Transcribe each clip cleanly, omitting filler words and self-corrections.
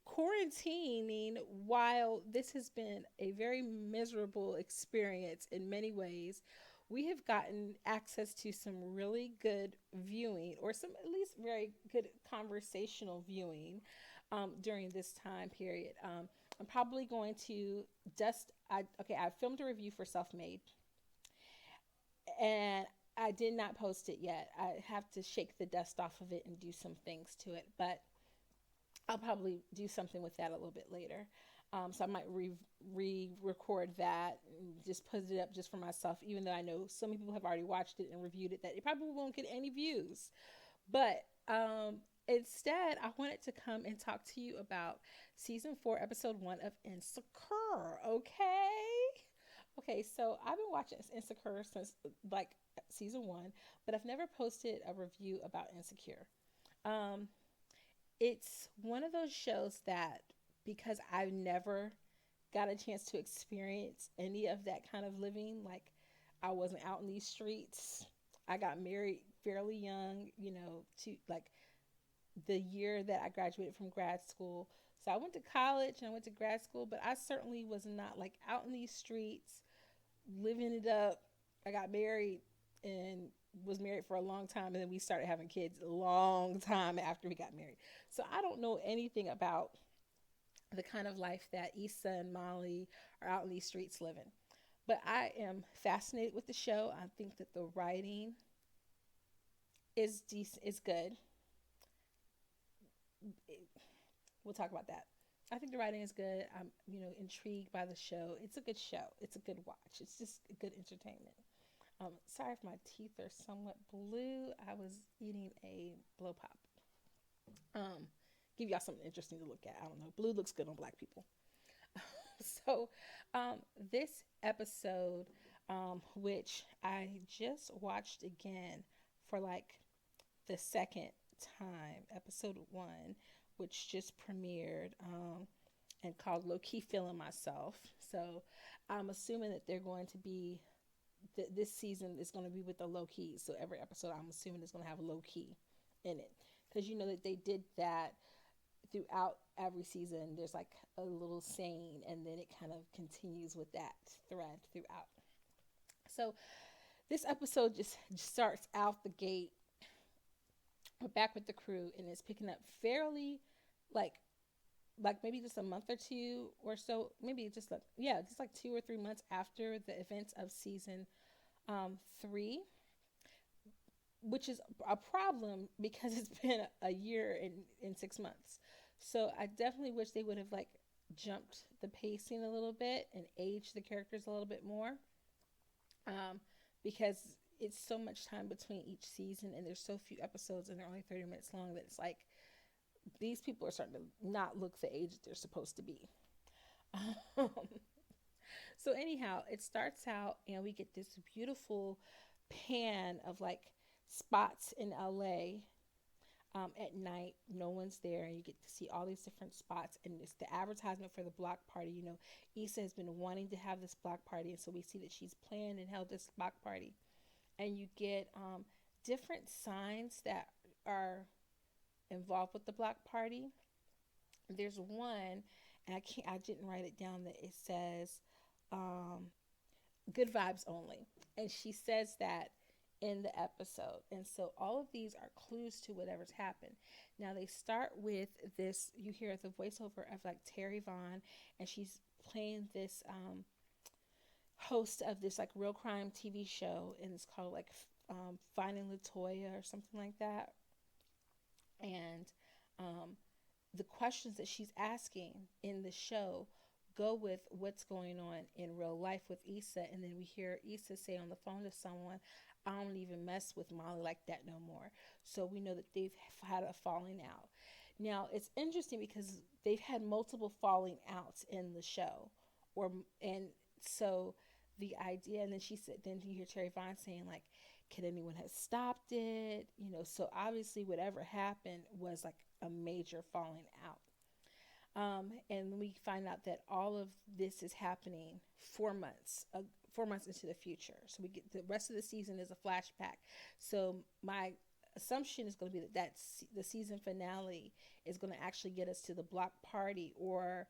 quarantining, while this has been a very miserable experience in many ways, we have gotten access to some really good viewing, or some at least very good conversational viewing during this time period. I'm probably going to I filmed a review for Self Made, and I did not post it yet. I have to shake the dust off of it and do some things to it, but I'll probably do something with that a little bit later. So I might record that and just put it up just for myself, even though I know so many people have already watched it and reviewed it that it probably won't get any views. But instead, I wanted to come and talk to you about season 4, episode 1 of Insecure. Okay, so I've been watching Insecure since like season 1, but I've never posted a review about Insecure. Um, it's one of those shows that, because I've never got a chance to experience any of that kind of living, like I wasn't out in these streets. I got married fairly young, to like the year that I graduated from grad school. So I went to college and I went to grad school, but I certainly was not like out in these streets living it up. I got married and was married for a long time, and then we started having kids a long time after we got married. So I don't know anything about the kind of life that Issa and Molly are out in these streets living. But I am fascinated with the show. I think that the writing is decent, is good. We'll talk about that. I think the writing is good. I'm, intrigued by the show. It's a good show. It's a good watch. It's just good entertainment. Sorry if my teeth are somewhat blue. I was eating a blow pop. Um, Give y'all something interesting to look at. I don't know. Blue looks good on black people. so, this episode, which I just watched again for like the second time, episode 1, which just premiered, and called Low Key Feeling Myself. So, I'm assuming that they're going to be this season is going to be with the low key. So every episode, I'm assuming, is going to have a low key in it, because you know that they did that throughout every season. There's like a little saying, and then it kind of continues with that thread throughout. So this episode just starts out the gate. We're back with the crew, and it's picking up fairly, like maybe just a month or two or so, maybe just like, yeah, just like 2 or 3 months after the events of season 3, which is a problem because it's been a year and 6 months. So I definitely wish they would have like jumped the pacing a little bit and aged the characters a little bit more, because it's so much time between each season, and there's so few episodes, and they're only 30 minutes long, that it's like these people are starting to not look the age that they're supposed to be. Um, so anyhow, it starts out and we get this beautiful pan of like spots in LA, at night. No one's there, and you get to see all these different spots, and it's the advertisement for the block party. Issa has been wanting to have this block party, and so we see that she's planned and held this block party, and you get different signs that are involved with the block party. There's one, and I didn't write it down, that it says, um, "Good vibes only," and she says that in the episode. And so all of these are clues to whatever's happened. Now they start with this. You hear the voiceover of like Terry Vaughn, and she's playing this host of this like real crime TV show, and it's called like Finding Latoya or something like that. And um, the questions that she's asking in the show go with what's going on in real life with Issa. And then we hear Issa say on the phone to someone, "I don't even mess with Molly like that no more." So we know that they've had a falling out. Now it's interesting because they've had multiple falling outs in the show, and so the idea, and then she said, then you hear Terry Vaughn saying like, "Could anyone have stopped it?" So obviously whatever happened was like a major falling out. And we find out that all of this is happening 4 months, 4 months into the future. So we get the rest of the season is a flashback. So my assumption is going to be that the season finale is going to actually get us to the block party, or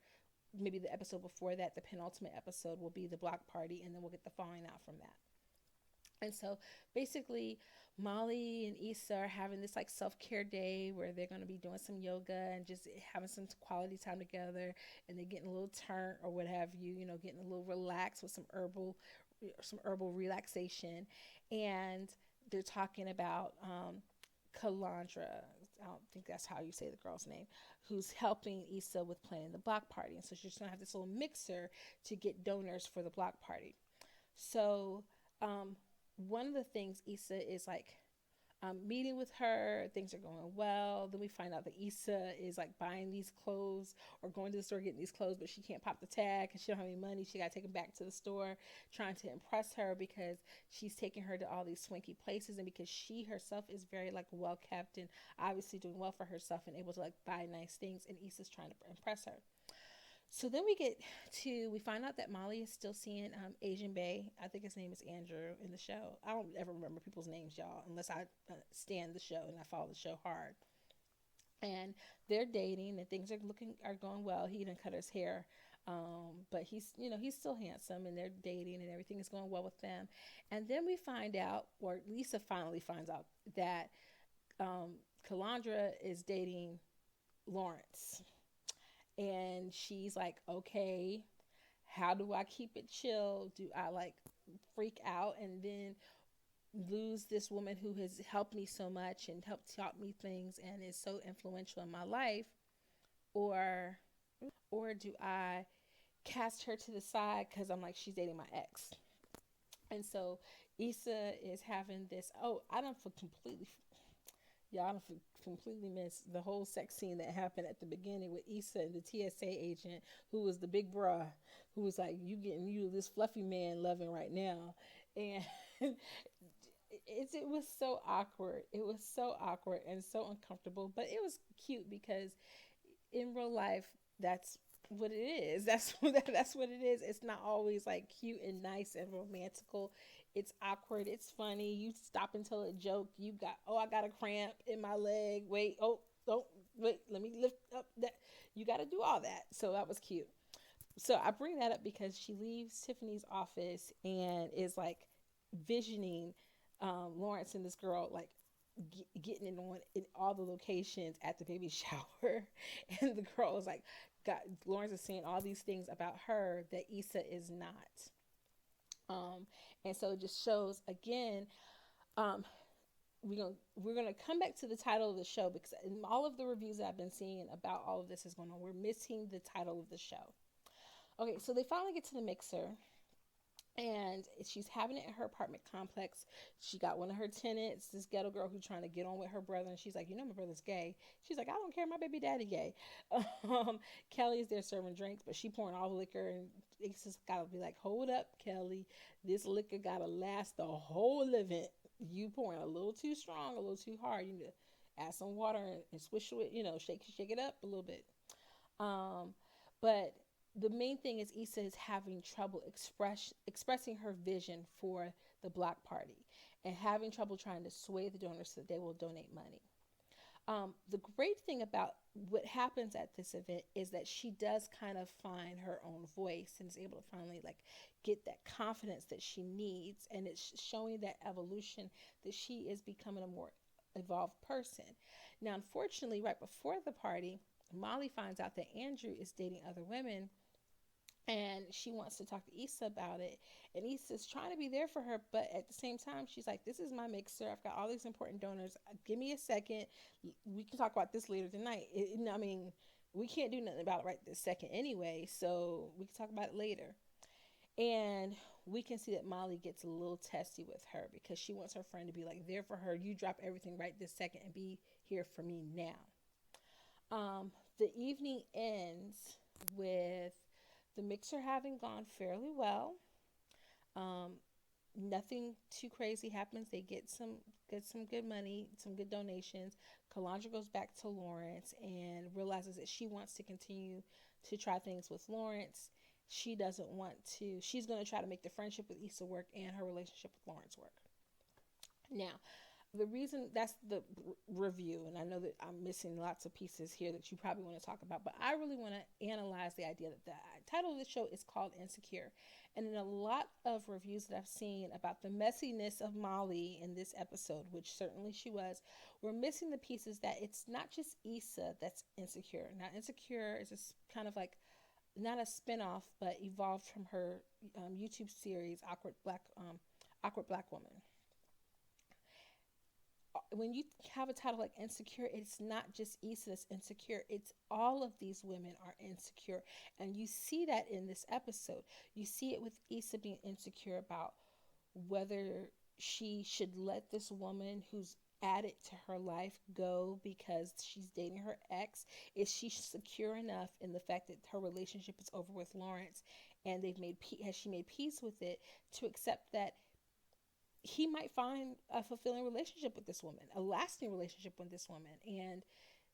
maybe the episode before that, the penultimate episode, will be the block party, and then we'll get the falling out from that. And so basically, Molly and Issa are having this like self-care day where they're going to be doing some yoga and just having some quality time together, and they're getting a little turnt or what have you, getting a little relaxed with some herbal relaxation. And they're talking about Calandra. I don't think that's how you say the girl's name, who's helping Issa with planning the block party. And so she's going to have this little mixer to get donors for the block party. So one of the things, Issa is like meeting with her, things are going well. Then we find out that Issa is like buying these clothes or going to the store getting these clothes, but she can't pop the tag because she don't have any money. She got to take them back to the store, trying to impress her because she's taking her to all these swanky places, and because she herself is very like well kept and obviously doing well for herself and able to like buy nice things, and Issa's trying to impress her. So then we find out that Molly is still seeing Asian Bay. I think his name is Andrew in the show. I don't ever remember people's names, y'all, unless I stand the show and I follow the show hard. And they're dating, and things are going well. He didn't cut his hair, but he's still handsome, and they're dating, and everything is going well with them. And then we find out, or Lisa finally finds out, that Calandra is dating Lawrence. And she's like, okay, how do I keep it chill? Do I like freak out and then lose this woman who has helped me so much and helped taught me things and is so influential in my life? Or do I cast her to the side because I'm like, she's dating my ex? And so Issa is having this, I don't feel completely, y'all don't completely missed the whole sex scene that happened at the beginning with Issa and the TSA agent, who was the big bruh, who was like, you getting you this fluffy man loving right now. And it was so awkward. It was so awkward and so uncomfortable, but it was cute because in real life, that's what it is. That's what it is. It's not always like cute and nice and romantical. It's awkward. It's funny. You stop and tell a joke. I got a cramp in my leg. Wait, wait, let me lift up that. You got to do all that. So that was cute. So I bring that up because she leaves Tiffany's office and is like visioning Lawrence and this girl like getting it on in all the locations at the baby shower. And the girl is like, Lawrence is saying all these things about her that Issa is not. And so it just shows again, we're gonna come back to the title of the show, because in all of the reviews that I've been seeing about all of this is going on, we're missing the title of the show. Okay, so they finally get to the mixer, and she's having it in her apartment complex. She got one of her tenants, this ghetto girl, who's trying to get on with her brother, and she's like, my brother's gay. She's like, I don't care, my baby daddy gay. Kelly is there serving drinks, but she pouring all the liquor, and it's just gotta be like, hold up, Kelly, this liquor gotta last the whole event. You pouring a little too strong, a little too hard. You need to add some water and swish it, shake it up a little bit. But the main thing is Issa is having trouble expressing her vision for the block party, and having trouble trying to sway the donors so that they will donate money. The great thing about what happens at this event is that she does kind of find her own voice and is able to finally like get that confidence that she needs, and it's showing that evolution, that she is becoming a more evolved person. Now, unfortunately, right before the party, Molly finds out that Andrew is dating other women, and she wants to talk to Issa about it. And Issa's trying to be there for her, but at the same time, she's like, this is my mixer. I've got all these important donors. Give me a second. We can talk about this later tonight. We can't do nothing about it right this second anyway, so we can talk about it later. And we can see that Molly gets a little testy with her because she wants her friend to be like there for her. You drop everything right this second and be here for me now. The evening ends with the mixer having gone fairly well. Nothing too crazy happens. They get some good money, some good donations. Calandra goes back to Lawrence and realizes that she wants to continue to try things with Lawrence. She's going to try to make the friendship with Issa work and her relationship with Lawrence work. Now, the reason that's the review, and I know that I'm missing lots of pieces here that you probably want to talk about, but I really want to analyze the idea that the title of the show is called Insecure. And in a lot of reviews that I've seen about the messiness of Molly in this episode, which certainly she was, we're missing the pieces that it's not just Issa that's insecure. Now, Insecure is a kind of like not a spinoff, but evolved from her YouTube series Awkward Black Woman. When you have a title like Insecure, it's not just Issa that's insecure. It's all of these women are insecure. And you see that in this episode. You see it with Issa being insecure about whether she should let this woman who's added to her life go because she's dating her ex. Is she secure enough in the fact that her relationship is over with Lawrence, and has she made peace with it, to accept that he might find a fulfilling relationship with this woman, a lasting relationship with this woman? And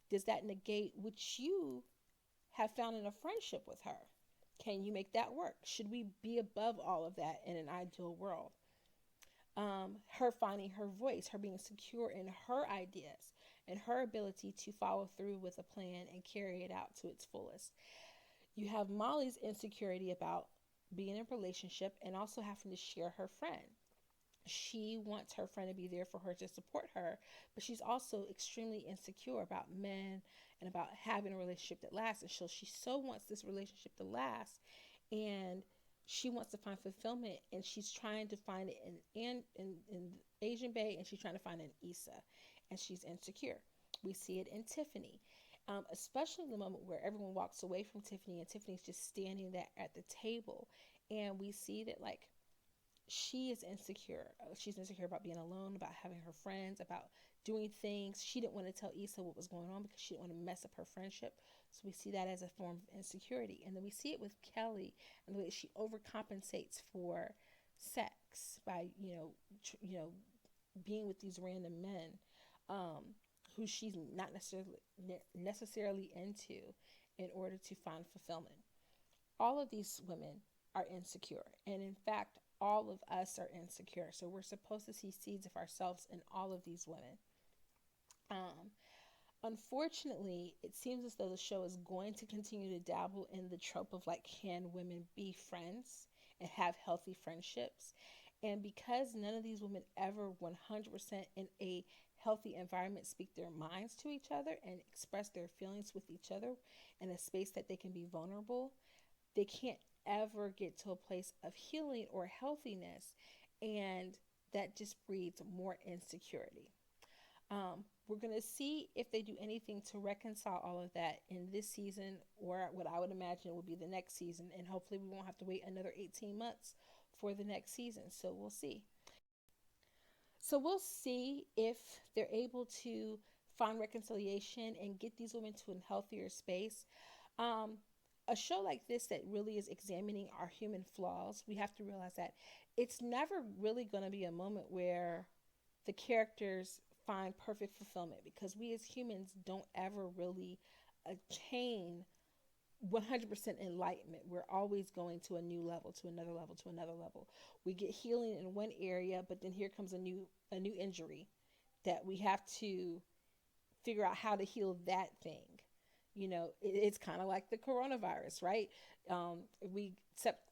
does that negate what you have found in a friendship with her? Can you make that work? Should we be above all of that in an ideal world? Her finding her voice, her being secure in her ideas and her ability to follow through with a plan and carry it out to its fullest. You have Molly's insecurity about being in a relationship and also having to share her friend. She wants her friend to be there for her, to support her, but she's also extremely insecure about men and about having a relationship that lasts. And so she so wants this relationship to last, and she wants to find fulfillment, and she's trying to find it in Asian Bay, and she's trying to find it in Issa, and she's insecure. We see it in Tiffany, especially in the moment where everyone walks away from Tiffany, and Tiffany's just standing there at the table, and we see that, like, she is insecure. She's insecure about being alone, about having her friends, about doing things. She didn't want to tell Issa what was going on because she didn't want to mess up her friendship. So we see that as a form of insecurity. And then we see it with Kelly and the way she overcompensates for sex by, being with these random men who she's not necessarily into in order to find fulfillment. All of these women are insecure. And in fact, all of us are insecure. So we're supposed to see seeds of ourselves in all of these women. Unfortunately, it seems as though the show is going to continue to dabble in the trope of, like, can women be friends and have healthy friendships? And because none of these women ever 100% in a healthy environment speak their minds to each other and express their feelings with each other in a space that they can be vulnerable, they can't ever get to a place of healing or healthiness, and that just breeds more insecurity. We're going to see if they do anything to reconcile all of that in this season, or what I would imagine will be the next season, and hopefully we won't have to wait another 18 months for the next season. So we'll see. So we'll see if they're able to find reconciliation and get these women to a healthier space. A show like this that really is examining our human flaws, we have to realize that it's never really going to be a moment where the characters find perfect fulfillment, because we as humans don't ever really attain 100% enlightenment. We're always going to a new level, to another level, to another level. We get healing in one area, but then here comes a new injury that we have to figure out how to heal that thing. It's kind of like the coronavirus, right?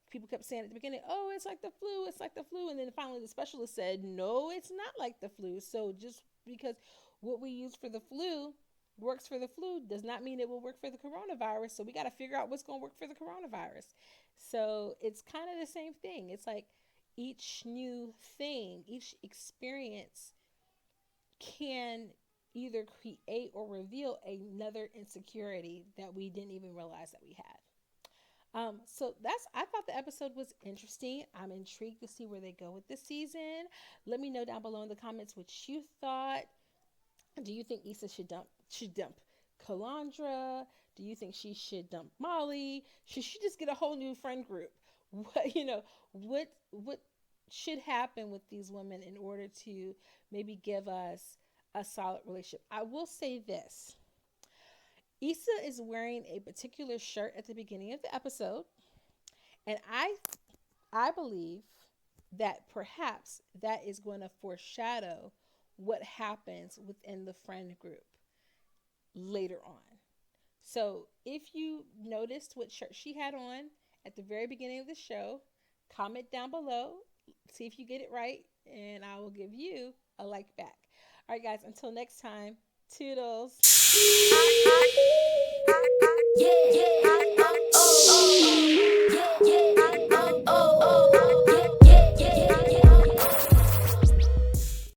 People kept saying at the beginning, oh, it's like the flu. And then finally the specialist said, no, it's not like the flu. So just because what we use for the flu works for the flu does not mean it will work for the coronavirus. So we got to figure out what's going to work for the coronavirus. So it's kind of the same thing. It's like each new thing, each experience can either create or reveal another insecurity that we didn't even realize that we had. So I thought the episode was interesting. I'm intrigued to see where they go with this season. Let me know down below in the comments what you thought. Do you think Issa should dump Calandra? Do you think she should dump Molly? Should she just get a whole new friend group? What should happen with these women in order to maybe give us a solid relationship? I will say this. Issa is wearing a particular shirt at the beginning of the episode, and I believe that perhaps that is going to foreshadow what happens within the friend group later on. So if you noticed what shirt she had on at the very beginning of the show, comment down below, see if you get it right, and I will give you a like back. All right, guys, until next time, toodles. Yeah.